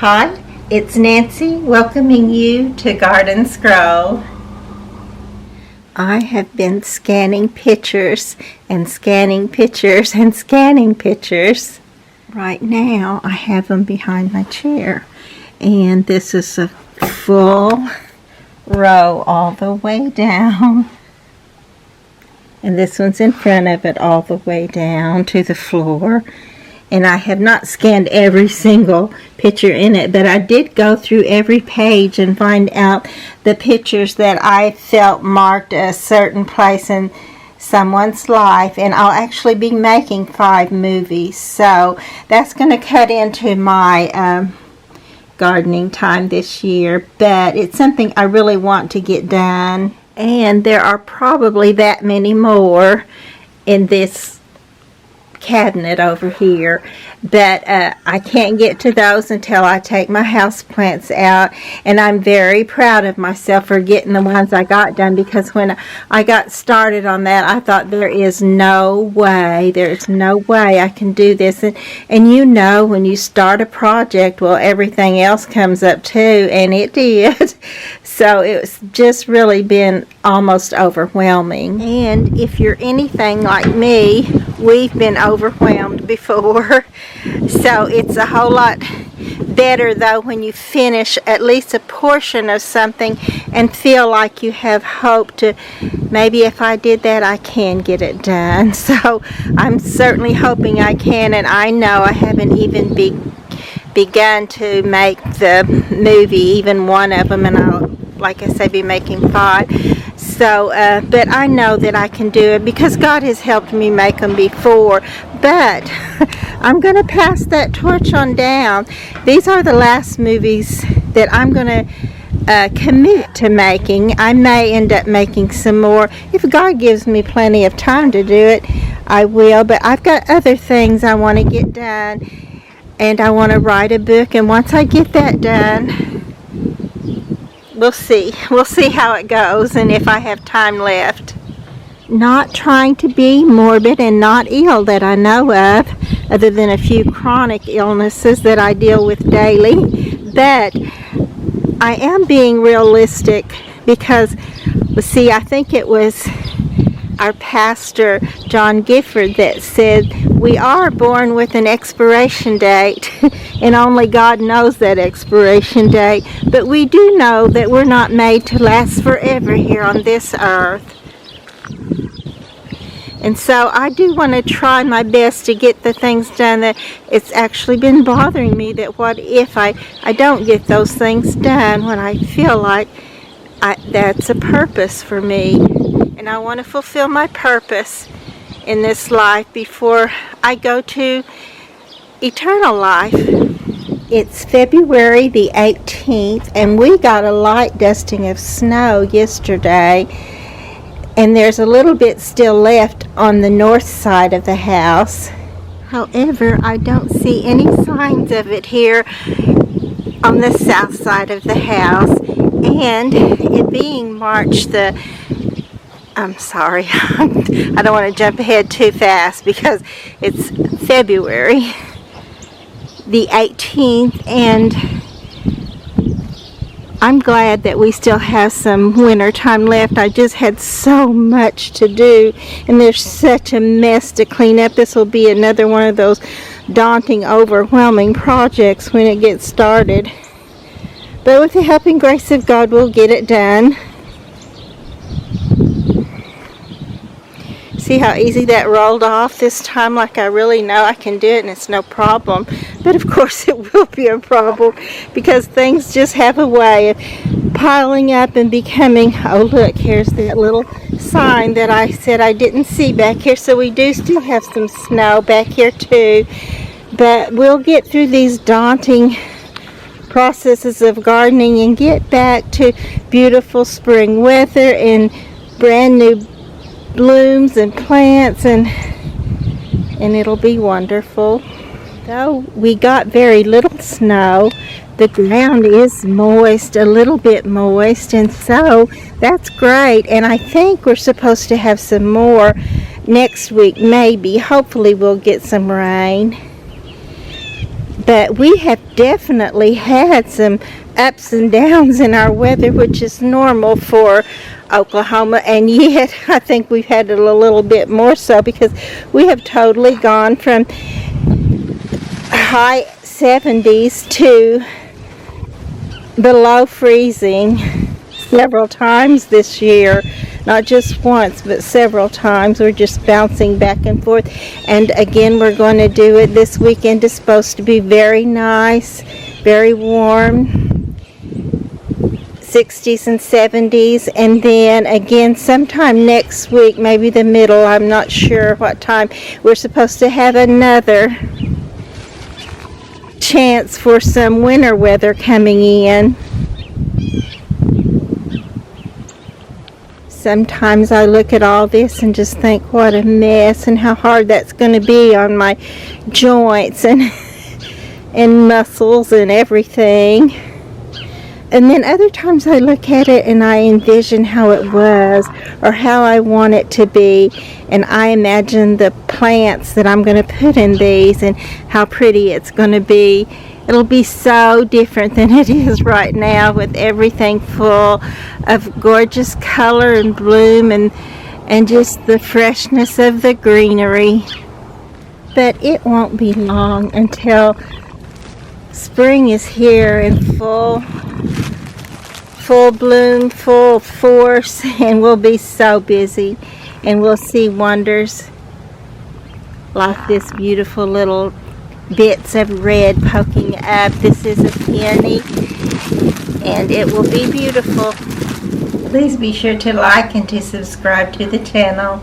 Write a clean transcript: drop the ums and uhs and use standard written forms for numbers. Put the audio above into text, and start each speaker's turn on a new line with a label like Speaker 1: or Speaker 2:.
Speaker 1: Hi, it's Nancy welcoming you to Garden Scroll. I have been scanning pictures and scanning pictures and scanning pictures. Right now I have them behind my chair, and this is a full row all the way down, and this one's in front of it all the way down to the floor. And I have not scanned every single picture in it, but I did go through every page and find out the pictures that I felt marked a certain place in someone's life. And I'll actually be making 5 movies, so that's going to cut into my gardening time this year, but it's something I really want to get done. And there are probably that many more in this cabinet over here, but I can't get to those until I take my house plants out. And I'm very proud of myself for getting the ones I got done, because when I got started on that, I thought there's no way I can do this. And you know, when you start a project, well, everything else comes up too, and it did. So it's just really been almost overwhelming. And if you're anything like me, we've been overwhelmed before. So it's a whole lot better though when you finish at least a portion of something and feel like you have hope to, maybe if I did that, I can get it done. So I'm certainly hoping I can, and I know I haven't even begun to make the movie, even one of them, and I'll, like I say, be making 5. So, but I know that I can do it because God has helped me make them before. But I'm going to pass that torch on down. These are the last movies that I'm going to commit to making. I may end up making some more. If God gives me plenty of time to do it, I will. But I've got other things I want to get done. And I want to write a book. And once I get that done, we'll see how it goes and if I have time left. Not trying to be morbid and not ill that I know of, other than a few chronic illnesses that I deal with daily. But I am being realistic because, see, I think it was our pastor, John Gifford, that said we are born with an expiration date, and only God knows that expiration date. But we do know that we're not made to last forever here on this earth. And so I do want to try my best to get the things done that it's actually been bothering me, that what if I don't get those things done when I feel like that's a purpose for me. And I want to fulfill my purpose in this life before I go to eternal life. It's February the 18th, and we got a light dusting of snow yesterday, and there's a little bit still left on the north side of the house. However, I don't see any signs of it here on the south side of the house. And it being March the, I'm sorry, I don't want to jump ahead too fast because it's February the 18th, and I'm glad that we still have some winter time left. I just had so much to do, and there's such a mess to clean up. This will be another one of those daunting, overwhelming projects when it gets started. But with the helping grace of God, we'll get it done. See how easy that rolled off this time, like I really know I can do it and it's no problem. But of course it will be a problem because things just have a way of piling up and becoming, oh look, here's that little sign that I said I didn't see back here. So we do still have some snow back here too. But we'll get through these daunting processes of gardening and get back to beautiful spring weather and brand new blooms and plants, and it'll be wonderful. Though we got very little snow, the ground is moist, a little bit moist, and so that's great. And I think we're supposed to have some more next week, maybe. Hopefully we'll get some rain. But we have definitely had some ups and downs in our weather, which is normal for Oklahoma, and yet I think we've had it a little bit more so because we have totally gone from high 70s to below freezing several times this year. Not just once, but several times. We're just bouncing back and forth. And again, we're going to do it this weekend. It's supposed to be very nice, very warm, 60s and 70s. And then again, sometime next week, maybe the middle, I'm not sure what time, we're supposed to have another chance for some winter weather coming in. Sometimes I look at all this and just think what a mess and how hard that's going to be on my joints and muscles and everything. And then other times I look at it and I envision how it was or how I want it to be, and I imagine the plants that I'm going to put in these and how pretty it's going to be. It'll be so different than it is right now, with everything full of gorgeous color and bloom and just the freshness of the greenery. But it won't be long until spring is here in full bloom, full force, and we'll be so busy, and we'll see wonders like this beautiful little bits of red poking up. This is a peony, and it will be beautiful. Please be sure to like and to subscribe to the channel.